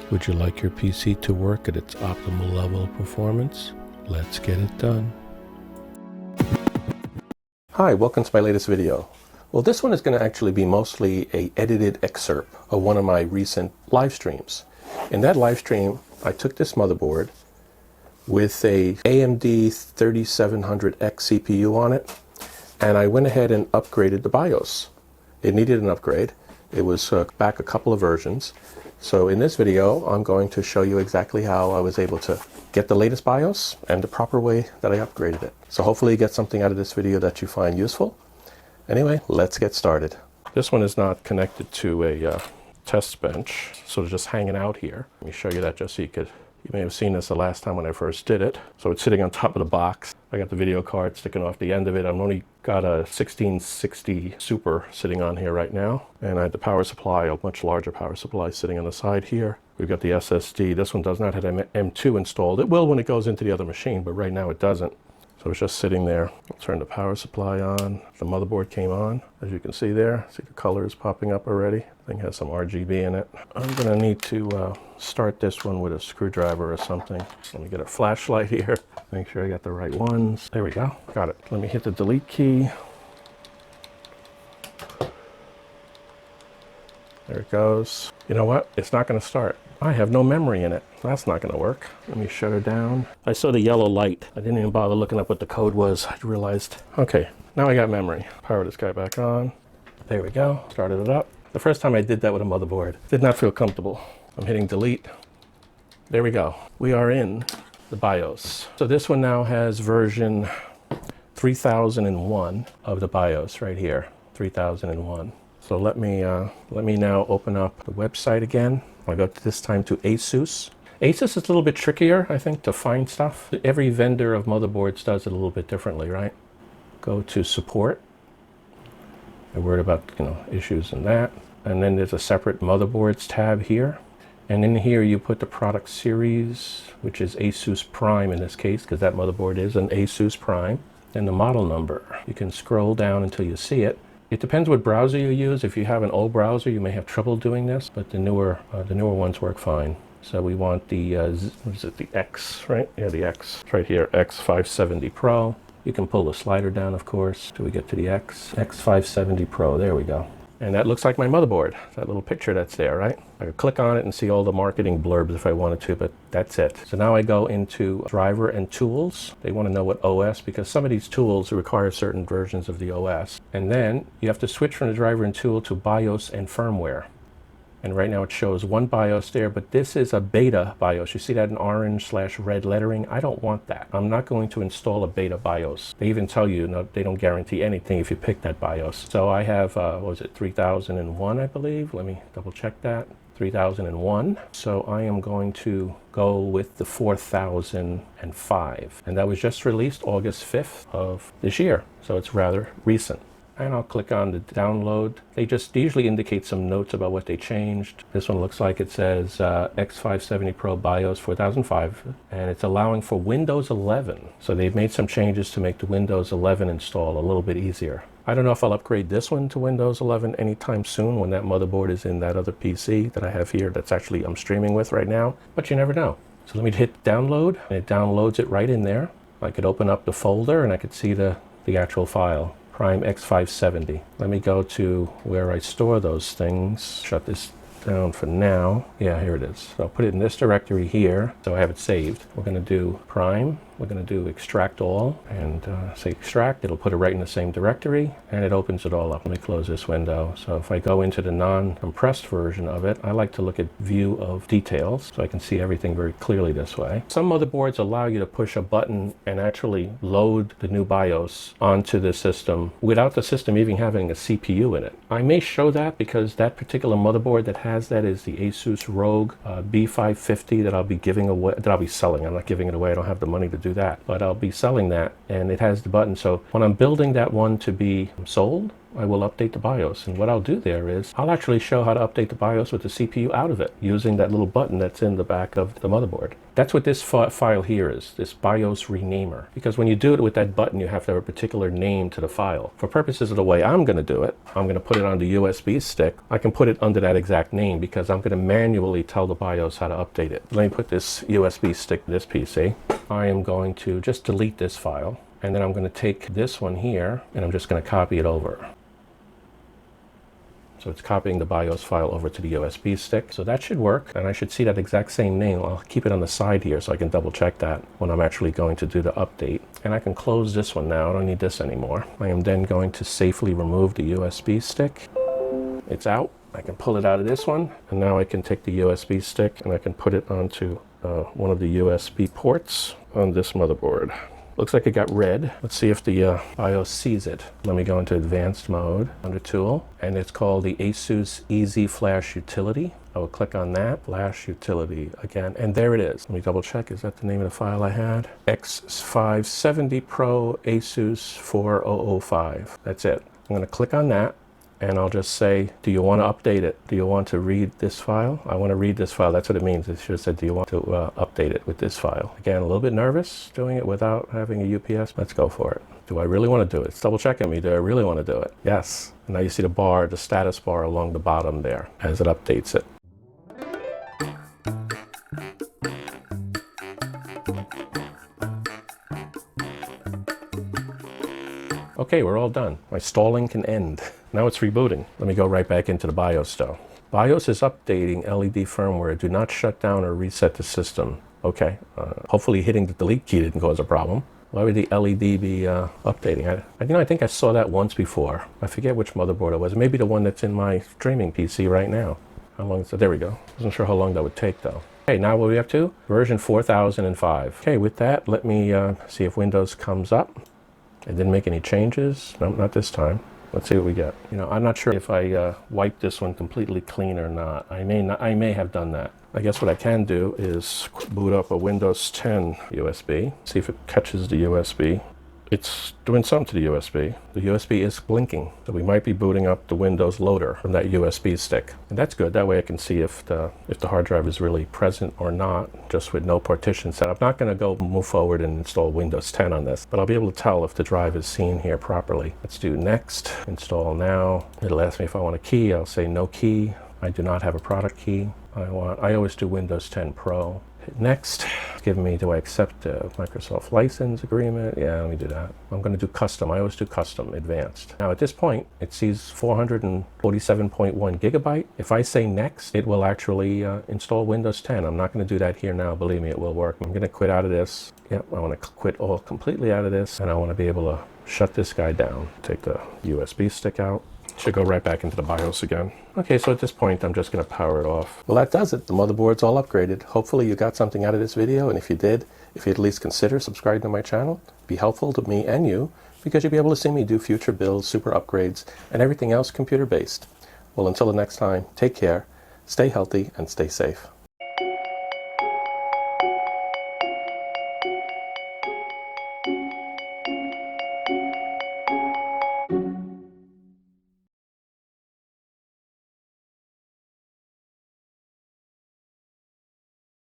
Would you like your PC to work at its optimal level of performance? Let's get it done. Hi, welcome to my latest video. Well, this one is going to actually be mostly an edited excerpt of one of my recent live streams. In that live stream, I took this motherboard with a AMD 3700X CPU on it, and I went ahead and upgraded the BIOS. It needed an upgrade. It was back a couple of versions. So in this video, I'm going to show you exactly how I was able to get the latest BIOS and the proper way that I upgraded it. So hopefully you get something out of this video that you find useful. Anyway, let's get started. This one is not connected to a test bench, sort of just hanging out here. Let me show you that just so you may have seen this the last time when I first did it. So it's sitting on top of the box. I got the video card sticking off the end of it. I've only got a 1660 Super sitting on here right now. And I had the power supply, a much larger power supply sitting on the side here. We've got the SSD. This one does not have M2 installed. It will when it goes into the other machine, but right now it doesn't. So it's just sitting there. I'll turn the power supply on. The motherboard came on, as you can see there. See the colors popping up already. Thing has some RGB in it. I'm gonna need to start this one with a screwdriver or something. Let me get a flashlight here. Make sure I got the right ones. There we go, got it. Let me hit the delete key. There it goes. You know what? It's not gonna start. I have no memory in it. That's not gonna work. Let me shut her down. I saw the yellow light. I didn't even bother looking up what the code was. I realized, okay, now I got memory. Power this guy back on. There we go, started it up. The first time I did that with a motherboard, did not feel comfortable. I'm hitting delete. There we go. We are in the BIOS. So this one now has version 3001 of the BIOS right here, 3001. So let me now open up the website again. I'll go this time to ASUS. ASUS is a little bit trickier, I think, to find stuff. Every vendor of motherboards does it a little bit differently, right? Go to support. I'm worried about, issues in that. And then there's a separate motherboards tab here. And in here you put the product series, which is ASUS Prime in this case, because that motherboard is an ASUS Prime. And the model number. You can scroll down until you see it. It depends what browser you use. If you have an old browser, you may have trouble doing this, but the newer ones work fine. So we want the, what is it, the X, right? Yeah, the X. It's right here, X570 Pro. You can pull the slider down, of course, till we get to the X570 Pro. There we go. And that looks like my motherboard, that little picture that's there, right? I could click on it and see all the marketing blurbs if I wanted to, but that's it. So now I go into driver and tools. They want to know what OS, because some of these tools require certain versions of the OS. And then you have to switch from the driver and tool to BIOS and firmware. And right now it shows one BIOS there, but this is a beta BIOS. You see that in orange/red lettering? I don't want that. I'm not going to install a beta BIOS. They even tell you, no, they don't guarantee anything if you pick that BIOS. So I have, what was it, 3001, I believe? Let me double check that. 3001. So I am going to go with the 4005. And that was just released August 5th of this year. So it's rather recent. And I'll click on the download. They usually indicate some notes about what they changed. This one looks like it says X570 Pro BIOS 4005, and it's allowing for Windows 11. So they've made some changes to make the Windows 11 install a little bit easier. I don't know if I'll upgrade this one to Windows 11 anytime soon when that motherboard is in that other PC that I have here that's actually I'm streaming with right now, but you never know. So let me hit download, and it downloads it right in there. I could open up the folder and I could see the actual file. Prime X570. Let me go to where I store those things. Shut this down for now. Yeah, here it is. So I'll put it in this directory here, so I have it saved. We're going to do Prime. We're going to do extract all, and say extract. It'll put it right in the same directory, and it opens it all up. Let me close this window. So if I go into the non-compressed version of it, I like to look at view of details, so I can see everything very clearly this way. Some motherboards allow you to push a button and actually load the new BIOS onto the system without the system even having a CPU in it. I may show that because that particular motherboard that has that is the ASUS ROG B550 that I'll be giving away, that I'll be selling. I'm not giving it away. I don't have the money to do that, but I'll be selling that, and it has the button. So when I'm building that one to be sold, I will update the BIOS. And what I'll do there is I'll actually show how to update the BIOS with the CPU out of it using that little button that's in the back of the motherboard. That's what this file here is, this BIOS renamer. Because when you do it with that button, you have to have a particular name to the file. For purposes of the way I'm going to do it, I'm going to put it on the USB stick. I can put it under that exact name because I'm going to manually tell the BIOS how to update it. Let me put this USB stick to this PC. I am going to just delete this file. And then I'm going to take this one here and I'm just going to copy it over. So it's copying the BIOS file over to the USB stick. So that should work. And I should see that exact same name. I'll keep it on the side here so I can double check that when I'm actually going to do the update. And I can close this one now. I don't need this anymore. I am then going to safely remove the USB stick. It's out. I can pull it out of this one. And now I can take the USB stick and I can put it onto one of the USB ports on this motherboard. Looks like it got red. Let's see if the BIOS sees it. Let me go into advanced mode under tool, and it's called the ASUS Easy Flash Utility. I will click on that, Flash Utility again, and there it is. Let me double check, is that the name of the file I had? X570 Pro ASUS 4005. That's it. I'm gonna click on that, and I'll just say, do you want to update it? Do you want to read this file? I want to read this file. That's what it means. It should have said, do you want to update it with this file? Again, a little bit nervous doing it without having a UPS. Let's go for it. Do I really want to do it? It's double checking me. Do I really want to do it? Yes. And now you see the bar, the status bar along the bottom there as it updates it. Okay, we're all done. My stalling can end. Now it's rebooting. Let me go right back into the BIOS though. BIOS is updating LED firmware. Do not shut down or reset the system. Okay, hopefully hitting the delete key didn't cause a problem. Why would the LED be updating? I think I saw that once before. I forget which motherboard it was. Maybe the one that's in my streaming PC right now. How long is it? There we go. Wasn't sure how long that would take though. Okay, now what are we up to? Version 4005. Okay, with that, let me see if Windows comes up. I didn't make any changes. No, not this time. Let's see what we get. You know, I'm not sure if I wiped this one completely clean or not. I may have done that. I guess what I can do is boot up a Windows 10 USB. See if it catches the USB. It's doing something to the USB. The USB is blinking, so we might be booting up the Windows loader from that USB stick. And that's good. That way I can see if the hard drive is really present or not, just with no partition set. I'm not going to go move forward and install Windows 10 on this, but I'll be able to tell if the drive is seen here properly. Let's do next, install now. It'll ask me if I want a key. I'll say no key. I do not have a product key. I always do Windows 10 Pro. Hit next. It's giving me, do I accept the Microsoft license agreement? Yeah, let me do that. I'm going to do custom. I always do custom, advanced. Now at this point, it sees 447.1 gigabyte. If I say next, it will actually install Windows 10. I'm not going to do that here now. Believe me, it will work. I'm going to quit out of this. Yep, I want to quit all completely out of this, and I want to be able to shut this guy down. Take the USB stick out. Should go right back into the BIOS again. Okay, so at this point, I'm just going to power it off. Well, that does it. The motherboard's all upgraded. Hopefully you got something out of this video, and if you did, if you'd at least consider subscribing to my channel, it'd be helpful to me and you, because you'll be able to see me do future builds, super upgrades, and everything else computer-based. Well, until the next time, take care, stay healthy, and stay safe.